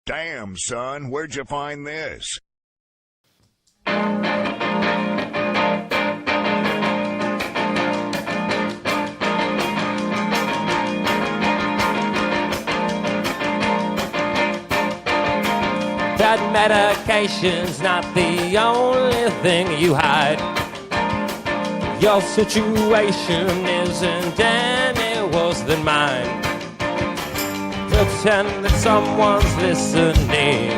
Damn, son, where'd you find this? That medication's not the only thing you hide. Your situation isn't any worse than mine. Pretend that someone's listening.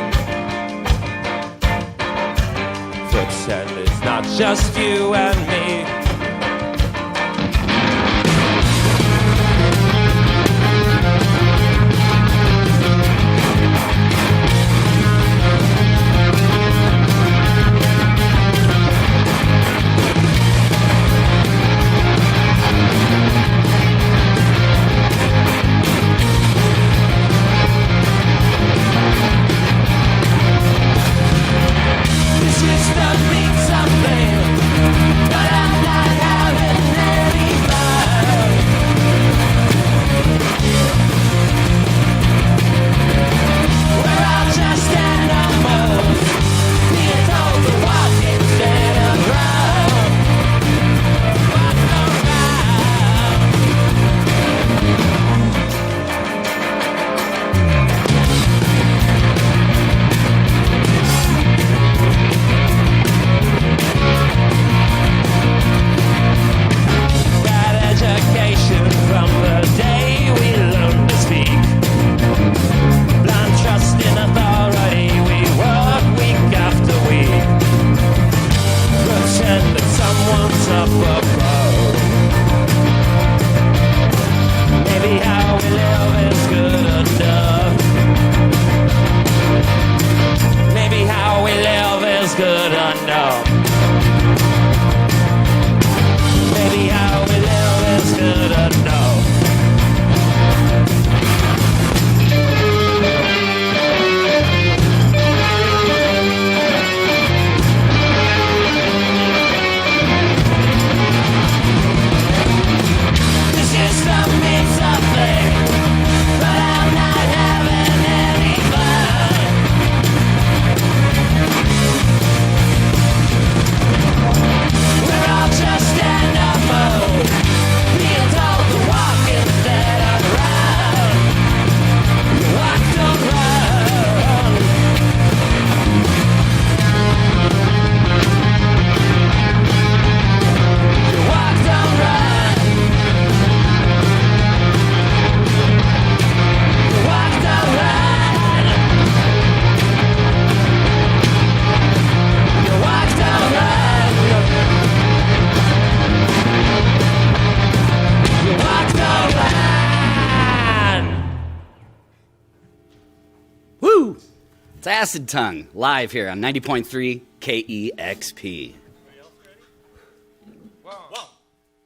Pretend it's not just you and me. It's Acid Tongue, live here on 90.3 KEXP. One,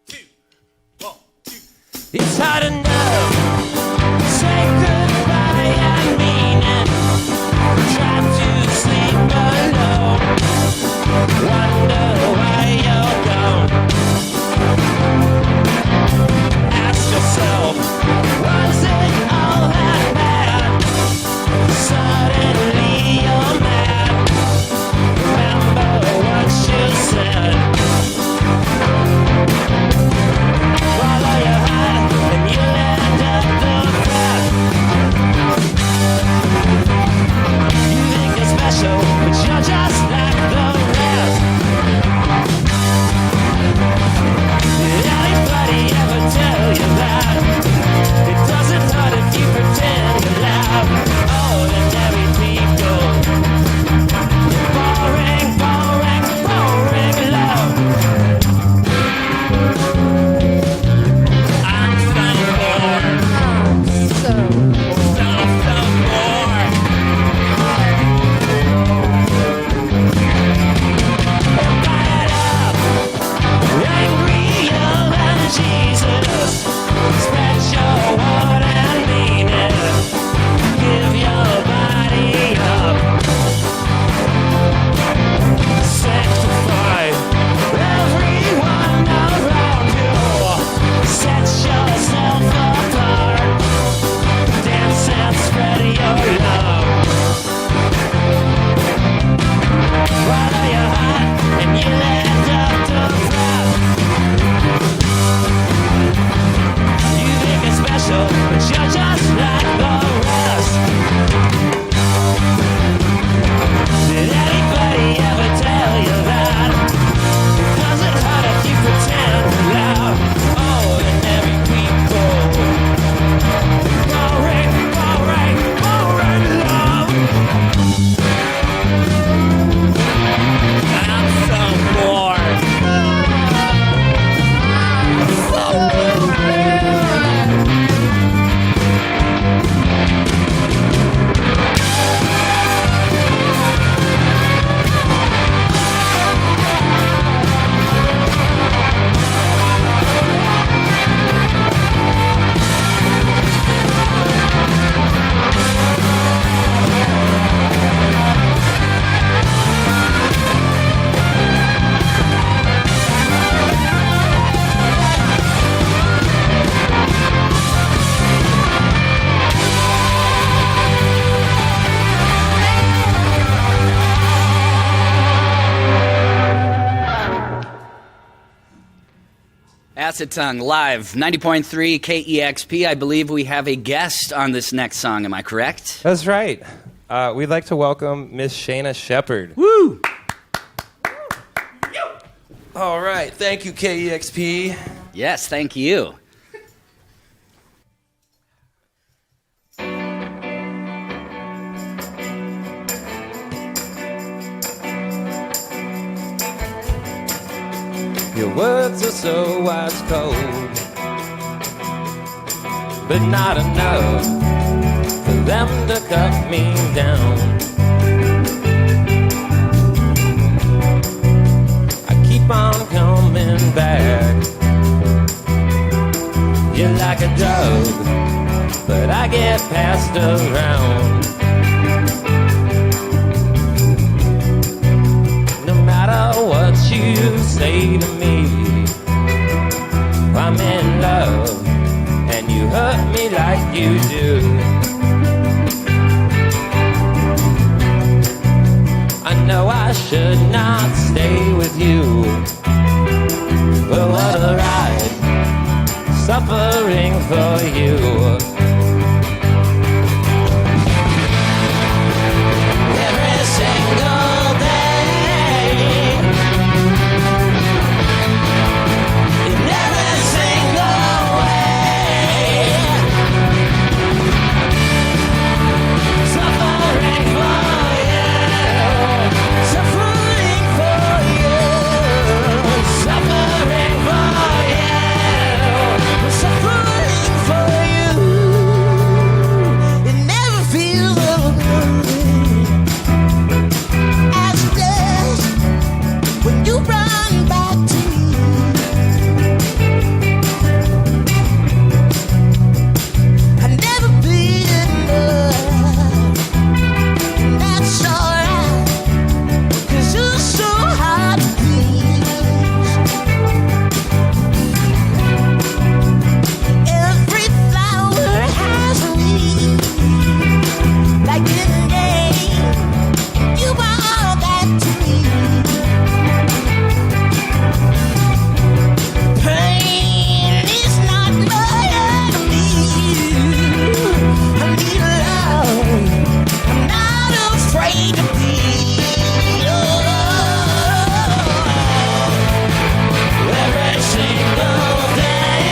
two, 1, 2. It's hard enough to say goodbye and mean it. Try to sleep alone. Wonder why you're gone. Ask yourself, was it all that bad? Suddenly you're mad. Remember what you said. Follow your heart and you let Acid Tongue, live, 90.3 KEXP. I believe we have a guest on this next song. Am I correct? That's right. We'd like to welcome Miss Shaina Shepherd. Woo! All right. Thank you, KEXP. Yes, thank you. Your words are so wise cold, but not enough for them to cut me down. I keep on coming back. You're like a drug, but I get passed around. No matter what you say to me, I'm in love, and you hurt me like you do. I know I should not stay with you, but what a ride, suffering for you. Every single day, in every single way, suffering for you, suffering for you, suffering for you, suffering for you. It never feels as it does when you run back to me. I never been in love, and that's alright, 'cause you're so hard to please. Every flower has a leaf, like in the day, you brought that to me. Pain is not my enemy. I need love, I'm not afraid to be. Every single day,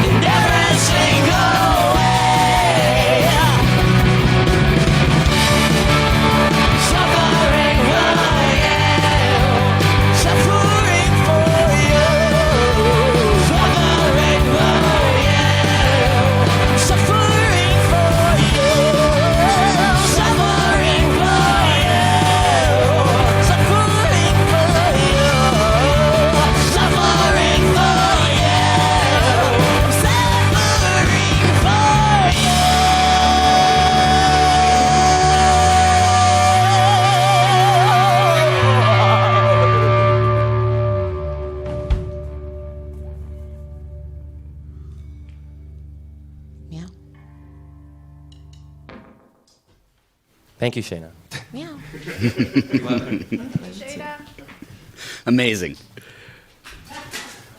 in every single way, suffering for you, suffering for you, suffering for you, suffering for you, suffering for you, suffering for you, suffering for you, suffering for you. Meow. Thank you, Shaina. Meow. Amazing.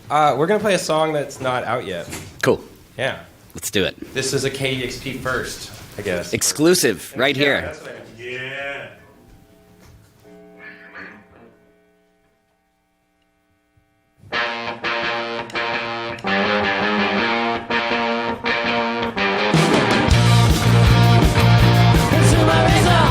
We're going to play a song that's not out yet. Cool. Yeah. Let's do it. This is a KEXP first, I guess. Exclusive, right Yeah, here. that's what I meant. Yeah. Consumerism.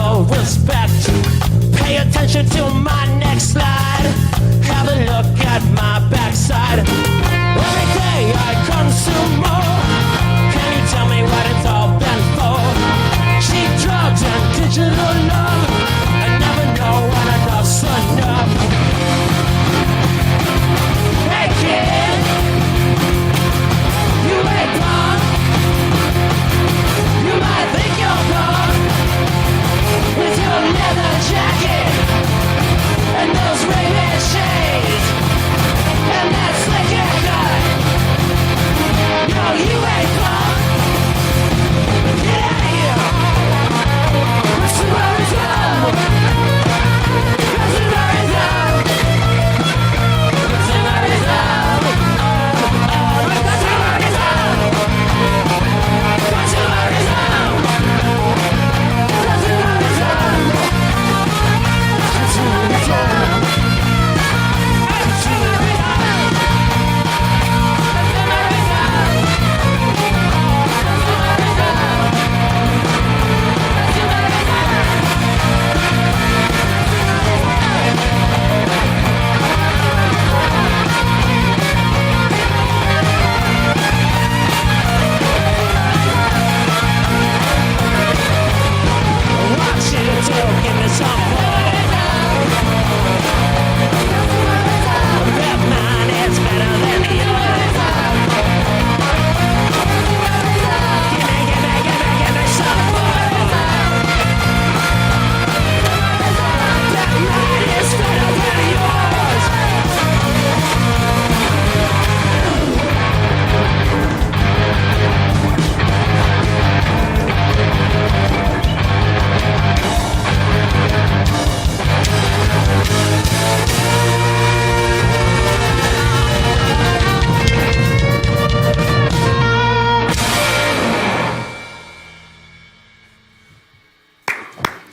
no respect. Pay attention to my next slide. Have a look at my backside. Every day I consume more. Can you tell me what it's all been for? Cheap drugs and digital love. I never know when enough's enough. Hey kid, you ain't gone. You might think you're gone with your leather jacket and those Ray-Ban shades and that slick haircut. No, you ain't gone. Get out of here. Consumerism. Consumerism. Consumerism.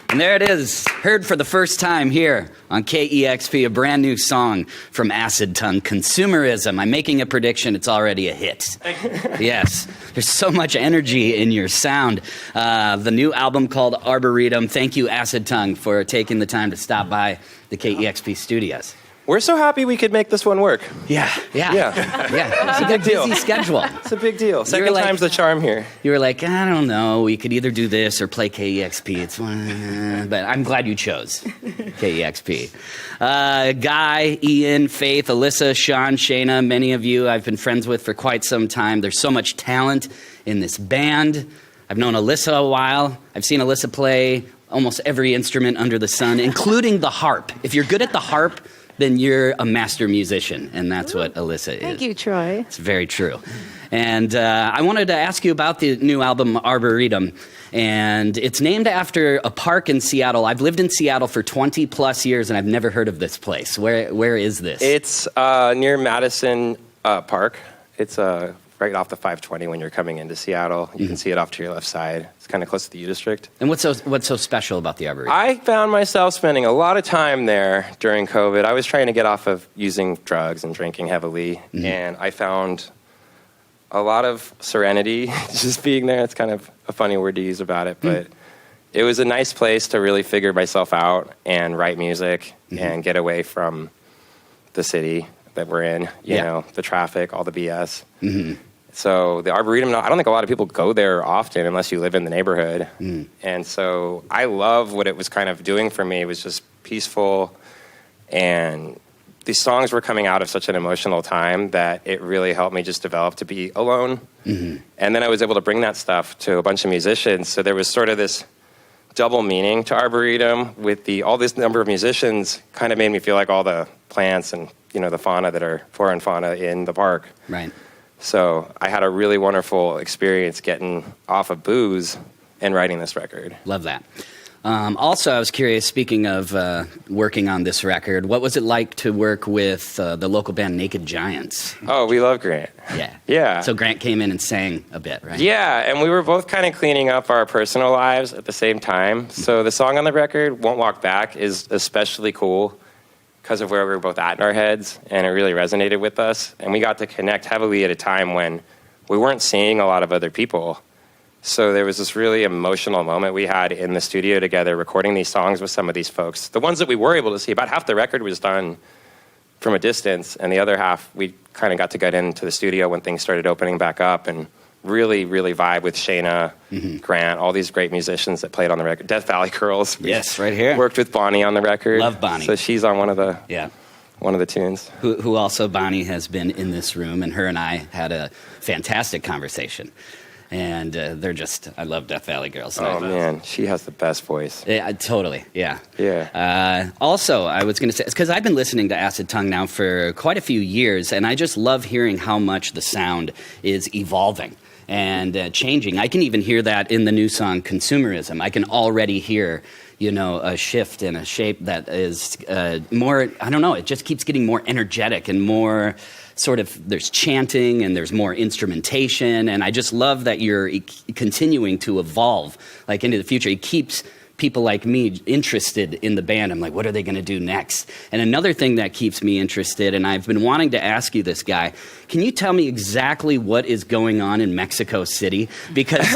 And there it is, heard for the first time here on KEXP, a brand new song from Acid Tongue, Consumerism. I'm making a prediction, it's already a hit. Yes, there's so much energy in your sound. The new album called Arboretum. Thank you, Acid Tongue, for taking the time to stop by the KEXP studios. We're so happy we could make this one work. Yeah. It's a big deal. busy schedule. It's a big deal. Second like- time's the charm here. You were like, I don't know, we could either do this or play KEXP. It's one, but I'm glad you chose KEXP. Guy, Ian, Faith, Alyssa, Sean, Shaina, many of you I've been friends with for quite some time. There's so much talent in this band. I've known Alyssa a while. I've seen Alyssa play almost every instrument under the sun, including the harp. If you're good at the harp, then you're a master musician, and that's what Alyssa is. Thank you, Troy. It's very true. And I wanted to ask you about the new album, Arboretum, and it's named after a park in Seattle. I've lived in Seattle for 20 plus years, and I've never heard of this place. Where is this? It's near Madison Park. It's right off the 520 when you're coming into Seattle. You can see it off to your left side. It's kind of close to the U District. And what's so special about the Arboretum? I found myself spending a lot of time there during COVID. I was trying to get off of using drugs and drinking heavily, and I found a lot of serenity just being there. It's kind of a funny word to use about it, but it was a nice place to really figure myself out and write music and get away from the city that we're in, you know, the traffic, all the BS. So the Arboretum, I don't think a lot of people go there often unless you live in the neighborhood. And so I love what it was kind of doing for me. It was just peaceful, and these songs were coming out of such an emotional time that it really helped me just develop to be alone. And then I was able to bring that stuff to a bunch of musicians. So there was sort of this double meaning to Arboretum with all this number of musicians kind of made me feel like all the plants and, you know, the fauna that are flora and fauna in the park. Right. So I had a really wonderful experience getting off of booze and writing this record. Love that. Also, I was curious, speaking of working on this record, what was it like to work with the local band Naked Giants? Oh, we love Grant. Yeah. So Grant came in and sang a bit, right? Yeah, and we were both kind of cleaning up our personal lives at the same time. So the song on the record, Won't Walk Back, is especially cool because of where we were both at in our heads, and it really resonated with us. And we got to connect heavily at a time when we weren't seeing a lot of other people So there was this really emotional moment we had in the studio together, recording these songs with some of these folks. The ones that we were able to see, about half the record was done from a distance, and the other half we kind of got to get into the studio when things started opening back up, and really, really vibe with Shaina, Grant, all these great musicians that played on the record. Death Valley Girls. Yes, right here. Worked with Bonnie on the record. Love Bonnie. So she's on one of the tunes. Who also, Bonnie, has been in this room, and her and I had a fantastic conversation. And they're just, I love Death Valley Girls. Oh, man, she has the best voice. Yeah, totally, yeah. Yeah. Also, I was going to say, because I've been listening to Acid Tongue now for quite a few years, and I just love hearing how much the sound is evolving and changing. I can even hear that in the new song, Consumerism. I can already hear, a shift in a shape that is more, I don't know, it just keeps getting more energetic and more sort of, there's chanting and there's more instrumentation, and I just love that you're continuing to evolve like into the future. It keeps people like me interested in the band. I'm like, what are they going to do next? And another thing that keeps me interested, and I've been wanting to ask you this, Guy, can you tell me exactly what is going on in Mexico City? Because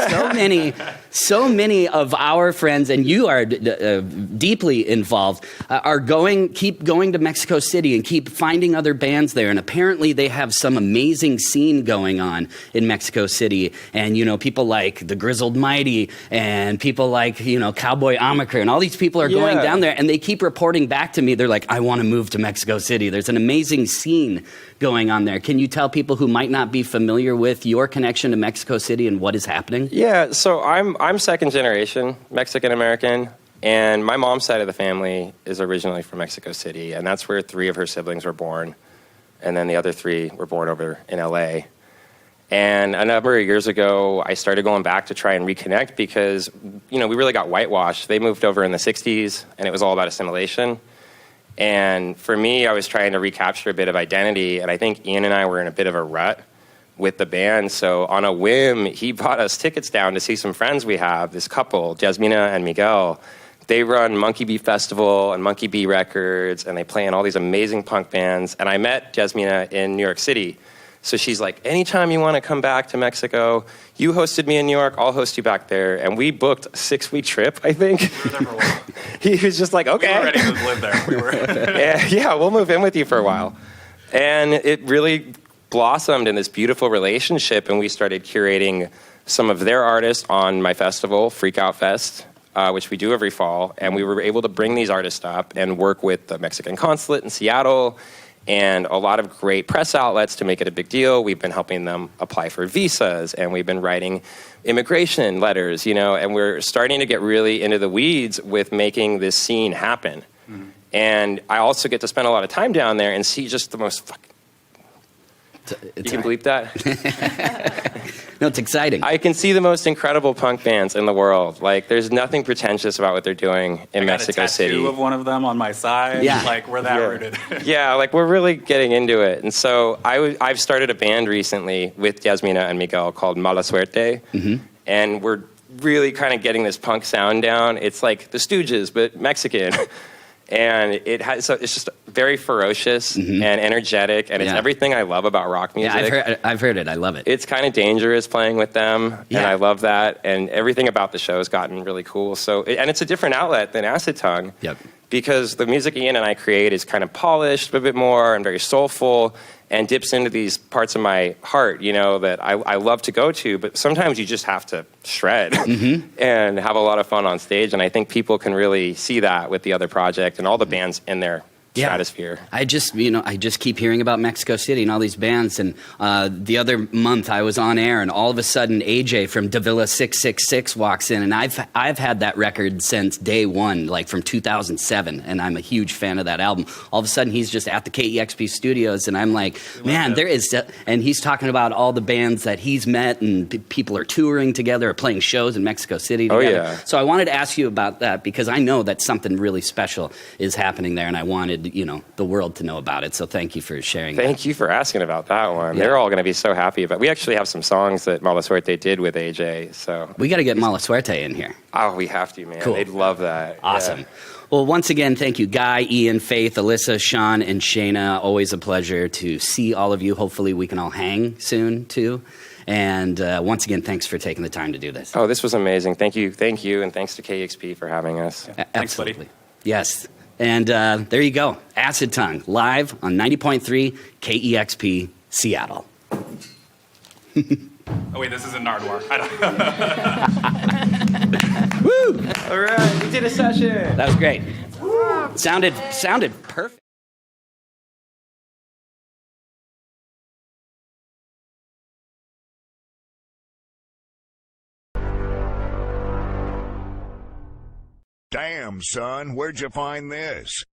so many of our friends, and you are deeply involved, keep going to Mexico City and keep finding other bands there. And apparently they have some amazing scene going on in Mexico City. And, people like the Grizzled Mighty and people like, Cowboy Amaker, and all these people are going down there, and they keep reporting back to me. They're like, I want to move to Mexico City. There's an amazing scene going on there. Can you tell people who might not be familiar with your connection to Mexico City and what is happening? Yeah, so I'm second generation Mexican American, and my mom's side of the family is originally from Mexico City, and that's where 3 of her siblings were born, and then the other 3 were born over in LA. And a number of years ago, I started going back to try and reconnect because, we really got whitewashed. They moved over in the 60s, and it was all about assimilation. And for me, I was trying to recapture a bit of identity, and I think Ian and I were in a bit of a rut with the band. So on a whim, he bought us tickets down to see some friends we have, this couple, Jasmina and Miguel. They run Monkey Bee Festival and Monkey Bee Records, and they play in all these amazing punk bands. And I met Jasmina in New York City. So she's like, anytime you want to come back to Mexico, you hosted me in New York, I'll host you back there. And we booked a 6-week trip, I think. We were there for a while. He was just like, okay. We were ready to live there. We were. yeah, we'll move in with you for a while. And it really blossomed in this beautiful relationship, and we started curating some of their artists on my festival, Freak Out Fest, which we do every fall. And we were able to bring these artists up and work with the Mexican consulate in Seattle and a lot of great press outlets to make it a big deal. We've been helping them apply for visas, and we've been writing immigration letters, and we're starting to get really into the weeds with making this scene happen. Mm-hmm. And I also get to spend a lot of time down there and see just the most you can bleep that? No, it's exciting. I can see the most incredible punk bands in the world. Like, there's nothing pretentious about what they're doing in Mexico City. I got a tattoo of one of them on my side. Yeah. Like, we're that rooted. Yeah, like, we're really getting into it. And so I've started a band recently with Jasmina and Miguel called Mala Suerte. Mm-hmm. And we're really kind of getting this punk sound down. It's like the Stooges, but Mexican. And it's just very ferocious and energetic, and it's everything I love about rock music. Yeah, I've heard it. I love it. It's kind of dangerous playing with them, and I love that. And everything about the show has gotten really cool. And it's a different outlet than Acid Tongue, because the music Ian and I create is kind of polished a bit more and very soulful, and dips into these parts of my heart, that I love to go to. But sometimes you just have to shred and have a lot of fun on stage. And I think people can really see that with the other project and all the bands in their stratosphere. I just keep hearing about Mexico City and all these bands. And the other month I was on air, and all of a sudden AJ from Davila 666 walks in, and I've had that record since day one, like from 2007, and I'm a huge fan of that album. All of a sudden he's just at the KEXP studios, and I'm like, man, there is, and he's talking about all the bands that he's met, and people are touring together or playing shows in Mexico City together. Oh, yeah. So I wanted to ask you about that, because I know that something really special is happening there, and I wanted the world to know about it. So thank you for sharing that. Thank you for asking about that one. Yeah. They're all going to be so happy about it. We actually have some songs that Mala Suerte did with AJ. So we got to get Mala Suerte in here. Oh, we have to, man. Cool. They'd love that. Awesome. Yeah. Well, once again, thank you, Guy, Ian, Faith, Alyssa, Sean, and Shaina. Always a pleasure to see all of you. Hopefully we can all hang soon, too. And once again, thanks for taking the time to do this. Oh, this was amazing. Thank you, and thanks to KEXP for having us. Thanks, buddy. Absolutely. Yes. And there you go. Acid Tongue, live on 90.3 KEXP, Seattle. Oh, wait, this isn't Nardwar. I don't. Woo! All right, we did a session. That was great. Sounded perfect. Damn, son, where'd you find this?